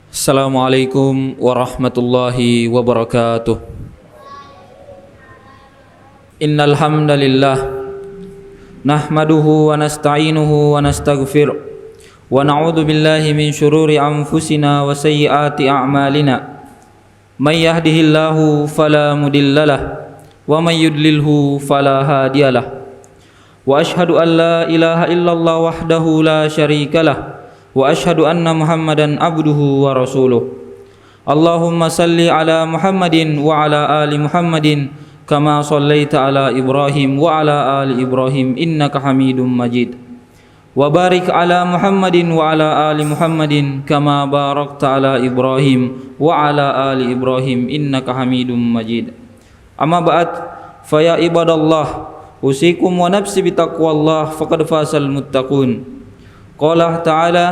Assalamualaikum warahmatullahi wabarakatuh. Innal hamdalillah nahmaduhu wa nasta'inuhu wa nastaghfir wa na'udzu billahi min shururi anfusina wa sayyiati a'malina. May yahdihillahu fala mudhillalah wa may yudlilhu fala hadiyalah. Wa ashhadu an la ilaha illallah wahdahu la syarikalah wa ashhadu anna Muhammadan abduhu wa rasuluh. Allahumma salli ala Muhammadin wa ala ali Muhammadin kama sallaita ala Ibrahim wa ala ali Ibrahim innaka Hamidum Majid. Wa barik ala Muhammadin wa ala ali Muhammadin kama barakta ala Ibrahim wa ala ali Ibrahim innaka Hamidum Majid. Amma ba'd, fa ya ibadallah, usikum wa nafsi bitaqwallah faqad fasal muttaqun. Qala ta'ala,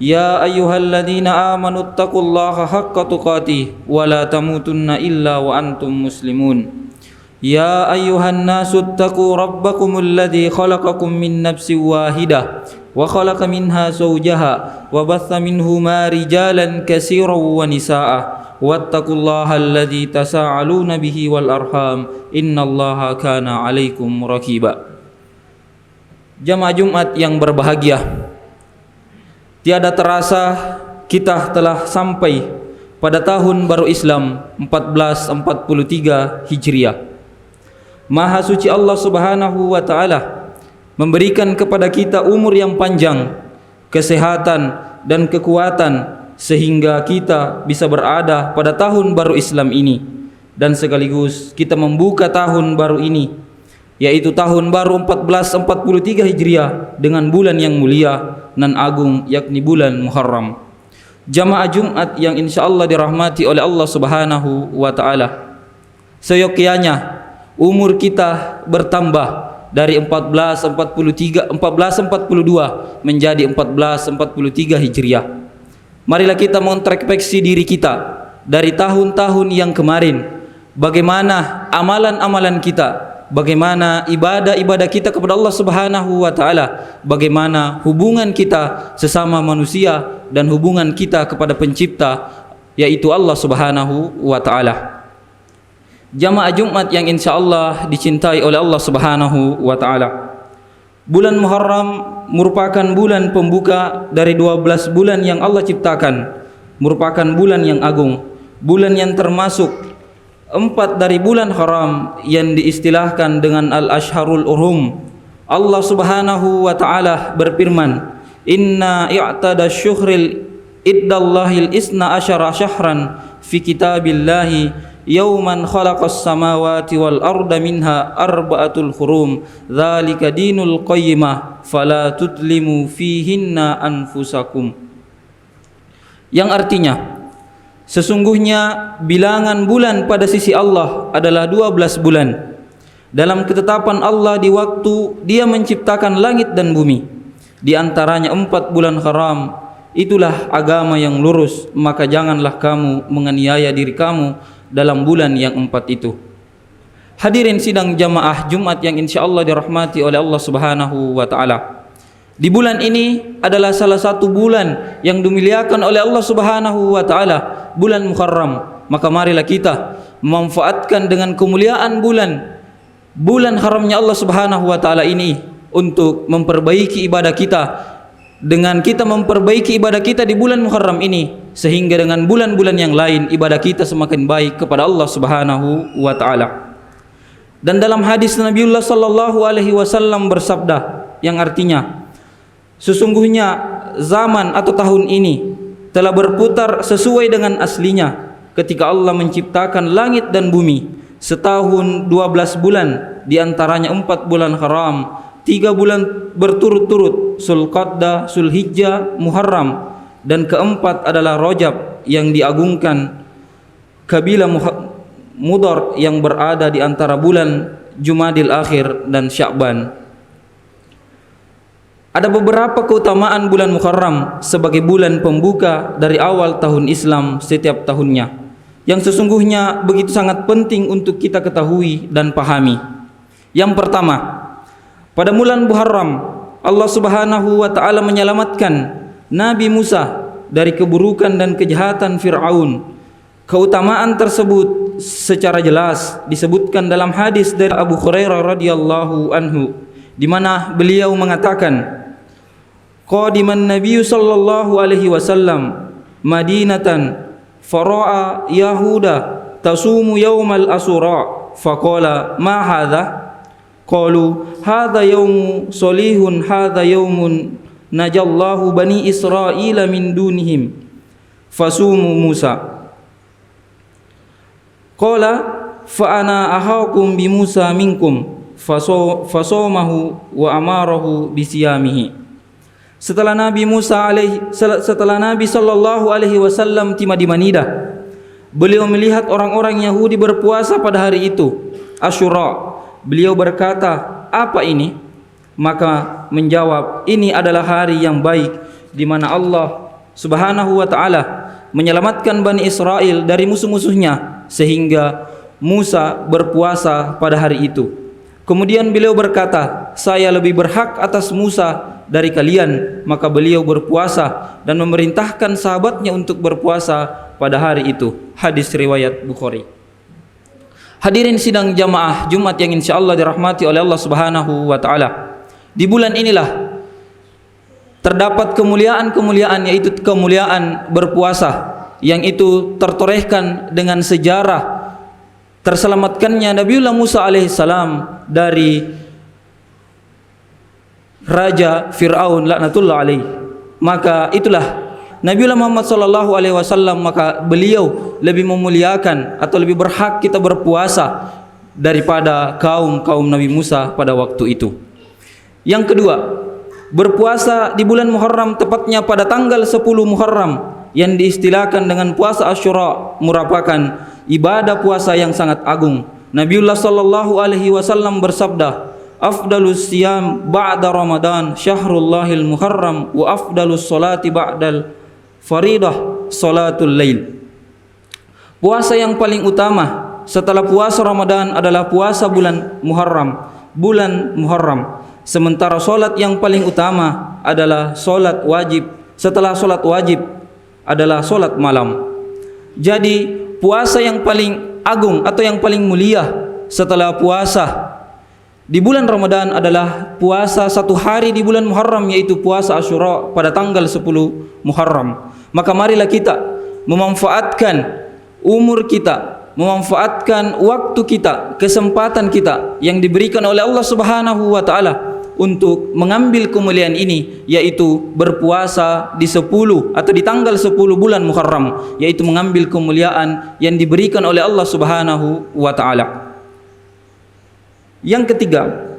ya ayyuhalladzina amanu taqullaha haqqa tuqatih wa la tamutunna illa wa antum muslimun. Ya ayyuhan nasu taqu rabbakumul ladzi khalaqakum min nafsin wahidah wa khalaqa minha zawjaha wa batha minhuma rijalan katsiran wa nisaa'a wattaqullaha alladzi tasaaluna bihi wal arham innallaha kana 'alaikum raqiba. Jamaah Jumat yang berbahagia, tiada terasa kita telah sampai pada tahun baru Islam 1443 Hijriah. Maha suci Allah Subhanahu wa taala memberikan kepada kita umur yang panjang, kesehatan dan kekuatan sehingga kita bisa berada pada tahun baru Islam ini, dan sekaligus kita membuka tahun baru ini, yaitu tahun baru 1443 Hijriah dengan bulan yang mulia nan agung, yakni bulan Muharram. Jamaah Jumat yang insyaallah dirahmati oleh Allah Subhanahu wa taala, seyogyanya umur kita bertambah dari 1442 menjadi 1443 Hijriah. Marilah kita mengintrospeksi diri kita dari tahun-tahun yang kemarin, bagaimana amalan-amalan kita, bagaimana ibadah-ibadah kita kepada Allah Subhanahu wa taala, bagaimana hubungan kita sesama manusia dan hubungan kita kepada pencipta, yaitu Allah Subhanahu wa taala. Jamaah Jumat yang insyaallah dicintai oleh Allah Subhanahu wa taala, bulan Muharram merupakan bulan pembuka dari 12 bulan yang Allah ciptakan, merupakan bulan yang agung, bulan yang termasuk 4 dari bulan haram yang diistilahkan dengan al-ashharul urum. Allah Subhanahu wa taala berfirman, inna i'tada syuhril iddallahil isna asyara syahran fi kitabillahi yauman khalaqas samawati wal arda minha arba'atul hurum dzalika dinul qayyimah fala tutlimu fihinna anfusakum. Yang artinya, sesungguhnya bilangan bulan pada sisi Allah adalah 12 bulan dalam ketetapan Allah di waktu Dia menciptakan langit dan bumi. Di antaranya 4 bulan haram. Itulah agama yang lurus, maka janganlah kamu menganiaya diri kamu dalam bulan yang 4 itu. Hadirin sidang jamaah Jumat yang insyaallah dirahmati oleh Allah Subhanahu wa taala, di bulan ini adalah salah satu bulan yang dimuliakan oleh Allah Subhanahu wa taala, bulan Muharram. Maka marilah kita memanfaatkan dengan kemuliaan bulan haramnya Allah Subhanahu wa taala ini untuk memperbaiki ibadah kita. Dengan kita memperbaiki ibadah kita di bulan Muharram ini, sehingga dengan bulan-bulan yang lain ibadah kita semakin baik kepada Allah Subhanahu wa taala. Dan dalam hadis Nabiullah sallallahu alaihi wasallam bersabda yang artinya, sesungguhnya zaman atau tahun ini telah berputar sesuai dengan aslinya ketika Allah menciptakan langit dan bumi. Setahun 12 bulan, di antaranya 4 bulan haram, 3 bulan berturut-turut, Zulqa'dah, Zulhijjah, Muharram, dan keempat adalah Rajab yang diagungkan, kabilah Mudar yang berada di antara bulan Jumadil Akhir dan Sya'ban. Ada beberapa keutamaan bulan Muharram sebagai bulan pembuka dari awal tahun Islam setiap tahunnya, yang sesungguhnya begitu sangat penting untuk kita ketahui dan pahami. Yang pertama, pada bulan Muharram Allah Subhanahu wa taala menyelamatkan Nabi Musa dari keburukan dan kejahatan Fir'aun. Keutamaan tersebut secara jelas disebutkan dalam hadis dari Abu Hurairah radhiyallahu anhu, di mana beliau mengatakan, qadiman Nabi sallallahu alaihi wasallam Madinatan fara'a Yahuda tasumu yaumal asura faqala ma hadha qalu hadha yaumu solihun hadha yaumun najallahu bani Israila min dunihim fasumu Musa qala fa ana ahakum bi Musa minkum fasomahu wa amarahu bisiyamihi. Setelah Nabi sallallahu alaihi wasallam tiba di Madinah, beliau melihat orang-orang Yahudi berpuasa pada hari itu, Asyura. Beliau berkata, "Apa ini?" Maka menjawab, "Ini adalah hari yang baik di mana Allah Subhanahu wa taala menyelamatkan Bani Israel dari musuh-musuhnya, sehingga Musa berpuasa pada hari itu." Kemudian beliau berkata, "Saya lebih berhak atas Musa dari kalian." Maka beliau berpuasa dan memerintahkan sahabatnya untuk berpuasa pada hari itu. Hadis riwayat Bukhari. Hadirin sidang jamaah Jumat yang insyaallah dirahmati oleh Allah Subhanahu wa taala. Di bulan inilah terdapat kemuliaan-kemuliaan, yaitu kemuliaan berpuasa, yang itu tertorehkan dengan sejarah terselamatkannya Nabiullah Musa alaihissalam dari Raja Fir'aun laknatullah alaih. Maka itulah Nabiullah Muhammad sallallahu alaihi wasallam, maka beliau lebih memuliakan atau lebih berhak kita berpuasa daripada kaum Nabi Musa pada waktu itu. Yang kedua, berpuasa di bulan Muharram, tepatnya pada tanggal 10 Muharram yang diistilahkan dengan puasa Asyura, merupakan ibadah puasa yang sangat agung. Nabiullah sallallahu alaihi wasallam bersabda, "Afdalus siyam ba'da Ramadan syahrullahil Muharram wa afdalus salati ba'dal faridah salatul lail." Puasa yang paling utama setelah puasa Ramadan adalah puasa bulan Muharram. Sementara solat yang paling utama adalah solat wajib. Setelah solat wajib adalah solat malam. Jadi puasa yang paling agung atau yang paling mulia setelah puasa di bulan Ramadan adalah puasa satu hari di bulan Muharram, yaitu puasa Asyura pada tanggal 10 Muharram. Maka marilah kita memanfaatkan umur kita, memanfaatkan waktu kita, kesempatan kita yang diberikan oleh Allah Subhanahu wa taala untuk mengambil kemuliaan ini, yaitu berpuasa di 10 atau di tanggal 10 bulan Muharram, yaitu mengambil kemuliaan yang diberikan oleh Allah Subhanahu wa taala. Yang ketiga,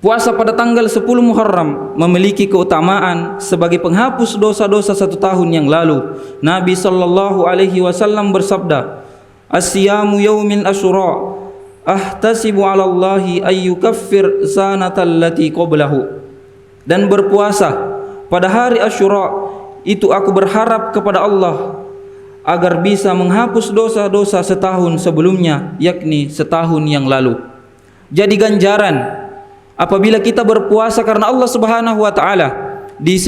puasa pada tanggal 10 Muharram memiliki keutamaan sebagai penghapus dosa-dosa 1 tahun yang lalu. Nabi sallallahu alaihi wasallam bersabda, "As-siyamu yaumin asyura ahtasibu 'ala Allahi ay yukaffir sanatal lati qablahu." Dan berpuasa pada hari Asyura itu aku berharap kepada Allah agar bisa menghapus dosa-dosa setahun sebelumnya, yakni setahun yang lalu. Jadi ganjaran apabila kita berpuasa karena Allah Subhanahu wa taala di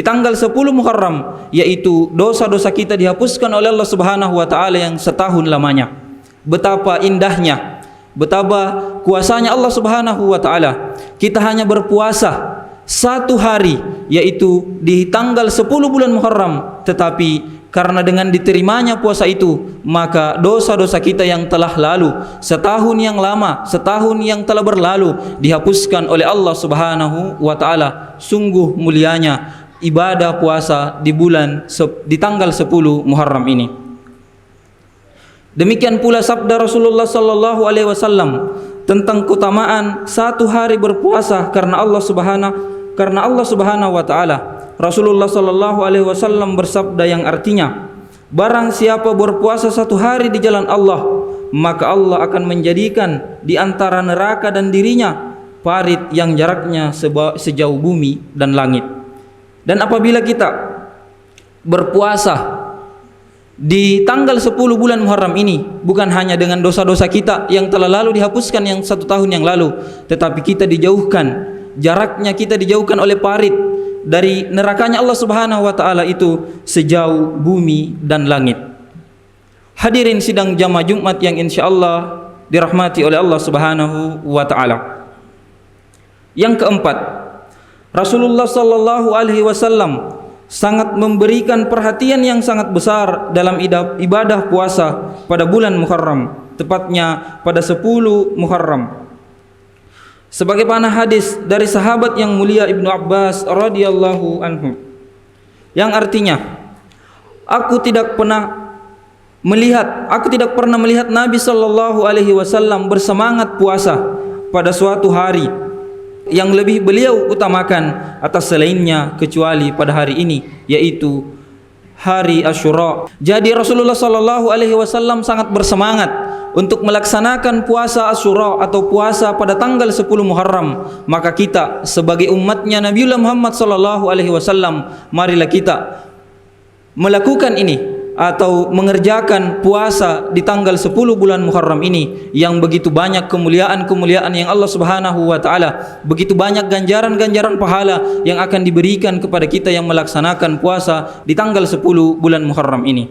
tanggal 10 Muharram, yaitu dosa-dosa kita dihapuskan oleh Allah Subhanahu wa taala yang setahun lamanya. Betapa indahnya, betapa kuasanya Allah Subhanahu wa taala. Kita hanya berpuasa 1 hari, yaitu di tanggal 10 bulan Muharram, tetapi karena dengan diterimanya puasa itu, maka dosa-dosa kita yang telah lalu, setahun yang lama, setahun yang telah berlalu, dihapuskan oleh Allah Subhanahu wa taala. Sungguh mulianya ibadah puasa di tanggal 10 Muharram ini. Demikian pula sabda Rasulullah sallallahu alaihi wasallam tentang keutamaan 1 hari berpuasa karena Allah Subhanahu wa taala. Rasulullah sallallahu alaihi wasallam bersabda yang artinya, barang siapa berpuasa 1 hari di jalan Allah, maka Allah akan menjadikan di antara neraka dan dirinya parit yang jaraknya sejauh bumi dan langit. Dan apabila kita berpuasa di tanggal 10 bulan Muharram ini, bukan hanya dengan dosa-dosa kita yang telah lalu dihapuskan yang 1 tahun yang lalu, tetapi kita dijauhkan, jaraknya kita dijauhkan oleh parit dari nerakanya Allah Subhanahu wa taala itu sejauh bumi dan langit. Hadirin sidang jamaah Jumat yang insyaallah dirahmati oleh Allah Subhanahu wa taala. Yang keempat, Rasulullah sallallahu alaihi wasallam sangat memberikan perhatian yang sangat besar dalam ibadah puasa pada bulan Muharram, tepatnya pada 10 Muharram. Sebagaimana hadis dari sahabat yang mulia Ibnu Abbas radhiyallahu anhu, yang artinya, aku tidak pernah melihat Nabi sallallahu alaihi wasallam bersemangat puasa pada suatu hari yang lebih beliau utamakan atas selainnya kecuali pada hari ini, yaitu hari Asyura. Jadi Rasulullah sallallahu alaihi wasallam sangat bersemangat untuk melaksanakan puasa Asyura atau puasa pada tanggal 10 Muharram. Maka kita sebagai umatnya Nabiullah Muhammad sallallahu alaihi wasallam, marilah kita melakukan ini atau mengerjakan puasa di tanggal 10 bulan Muharram ini yang begitu banyak kemuliaan-kemuliaan yang Allah Subhanahu wa taala, begitu banyak ganjaran-ganjaran pahala yang akan diberikan kepada kita yang melaksanakan puasa di tanggal 10 bulan Muharram ini.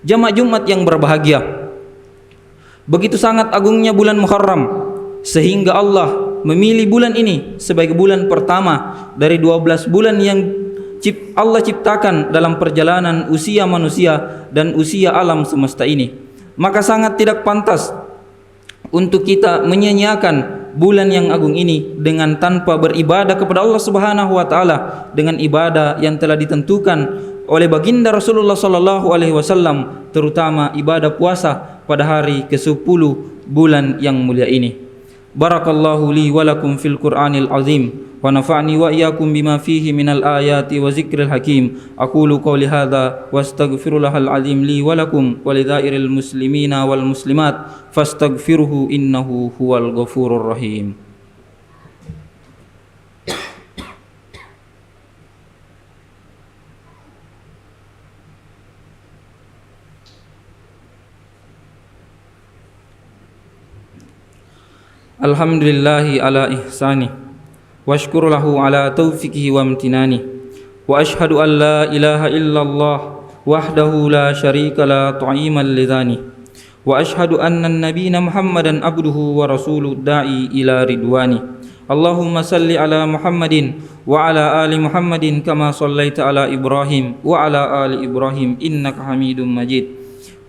Jamaah Jumat yang berbahagia, begitu sangat agungnya bulan Muharram sehingga Allah memilih bulan ini sebagai bulan pertama dari 12 bulan yang Allah ciptakan dalam perjalanan usia manusia dan usia alam semesta ini. Maka sangat tidak pantas untuk kita menyia-nyiakan bulan yang agung ini dengan tanpa beribadah kepada Allah Subhanahu wa taala dengan ibadah yang telah ditentukan oleh baginda Rasulullah sallallahu alaihi wasallam, terutama ibadah puasa pada hari ke-10 bulan yang mulia ini. Barakallahu li wa lakum fil Qur'anil azim wa nafa'ni wa iyyakum bima fihi minal ayati wa zikril hakim. Aqulu qawli hadza wastaghfirullahal azim li wa lakum wa lidha'iril muslimina wal muslimat fastaghfiruhu innahu huwal ghafurur rahim. Alhamdulillahi ala ihsani wa ashkuru lahu ala taufiqihi wa amtinani wa ashhadu an la ilaha illallah wahdahu la syarika la ta'iman lidhani wa ashhadu anna nabiyana Muhammadan abduhu wa rasuluh da'i ila ridwani. Allahumma salli ala Muhammadin wa ala ali Muhammadin kama sallaita ala Ibrahim wa ala ali Ibrahim innaka Hamidum Majid.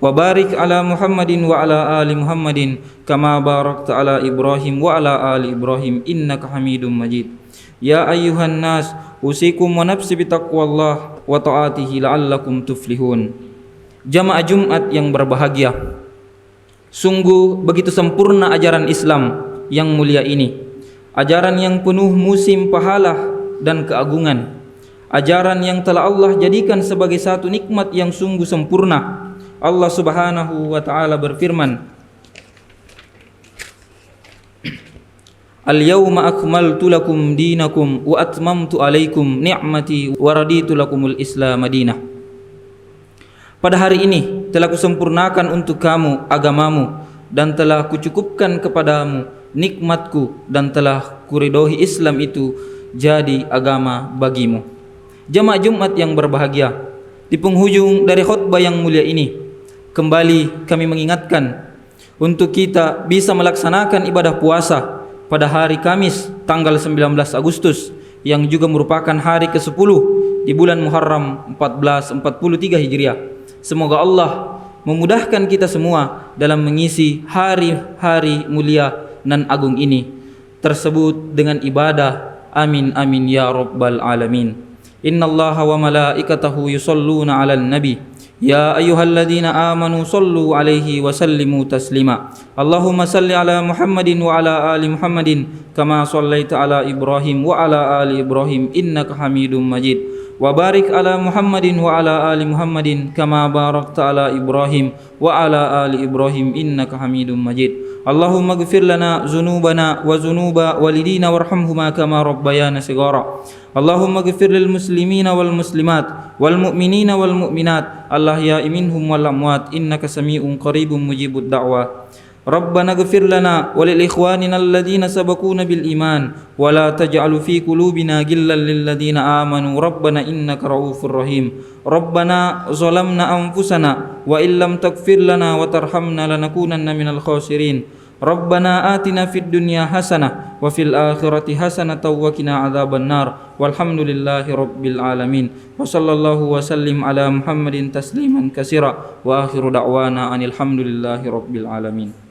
Wa barik ala Muhammadin wa ala ali Muhammadin kama barakta ala Ibrahim wa ala ali Ibrahim innaka Hamidum Majid. Ya ayyuhan nas usikum wa nafsi bitaqwallah wa ta'atihi la'allakum tuflihun. Jamaah Jumat yang berbahagia, sungguh begitu sempurna ajaran Islam yang mulia ini, ajaran yang penuh musim pahala dan keagungan, ajaran yang telah Allah jadikan sebagai satu nikmat yang sungguh sempurna. Allah Subhanahu wa taala berfirman, Al-yawma akmaltu lakum dinakum wa atmamtu alaikum ni'mati wa raditu lakumul Islam madinah. Pada hari ini telah kusempurnakan untuk kamu agamamu dan telah kucukupkan kepadamu nikmatku dan telah kuridhoi Islam itu jadi agama bagimu. Jamaah Jumat yang berbahagia, di penghujung dari khutbah yang mulia ini, kembali kami mengingatkan untuk kita bisa melaksanakan ibadah puasa pada hari Kamis tanggal 19 Agustus yang juga merupakan hari ke-10 di bulan Muharram 1443 Hijriah. Semoga Allah memudahkan kita semua dalam mengisi hari-hari mulia dan agung ini tersebut dengan ibadah. Amin amin ya rabbal alamin. Innallaha wa malaikatahu yusholluna 'alan nabi. Ya ayyuhalladzina amanu sallu alaihi wa sallimu taslima. Allahumma salli ala Muhammadin wa ala ali Muhammadin kama sallaita ala Ibrahim wa ala ali Ibrahim innaka Hamidum Majid. Wa barik ala Muhammadin wa ala ali Muhammadin kama barakta ala Ibrahim wa ala ali Ibrahim innaka Hamidum Majid. Allahumma ighfir lana dzunubana wa dzunuba walidina warhamhuma kama rabbayana shighara. Allahumma ighfir lil muslimina wal muslimat wal mu'minina wal mu'minat al ahya'i minhum wal amwat innaka sami'un qaribun mujibud da'wah. ربنا اغفر لنا ولإخواننا الذين سبقونا بالإيمان ولا تجعل في قلوبنا غلا للذين آمنوا ربنا إنك رؤوف رحيم ربنا ظلمنا أنفسنا وإن لم تغفر لنا وترحمنا لنكونن من الخاسرين ربنا آتنا في الدنيا حسنة وفي الآخرة حسنة وقنا عذاب النار والحمد لله رب العالمين وصلى الله وسلم على محمد تسليما كثيرا وآخر دعوانا أن الحمد لله رب العالمين.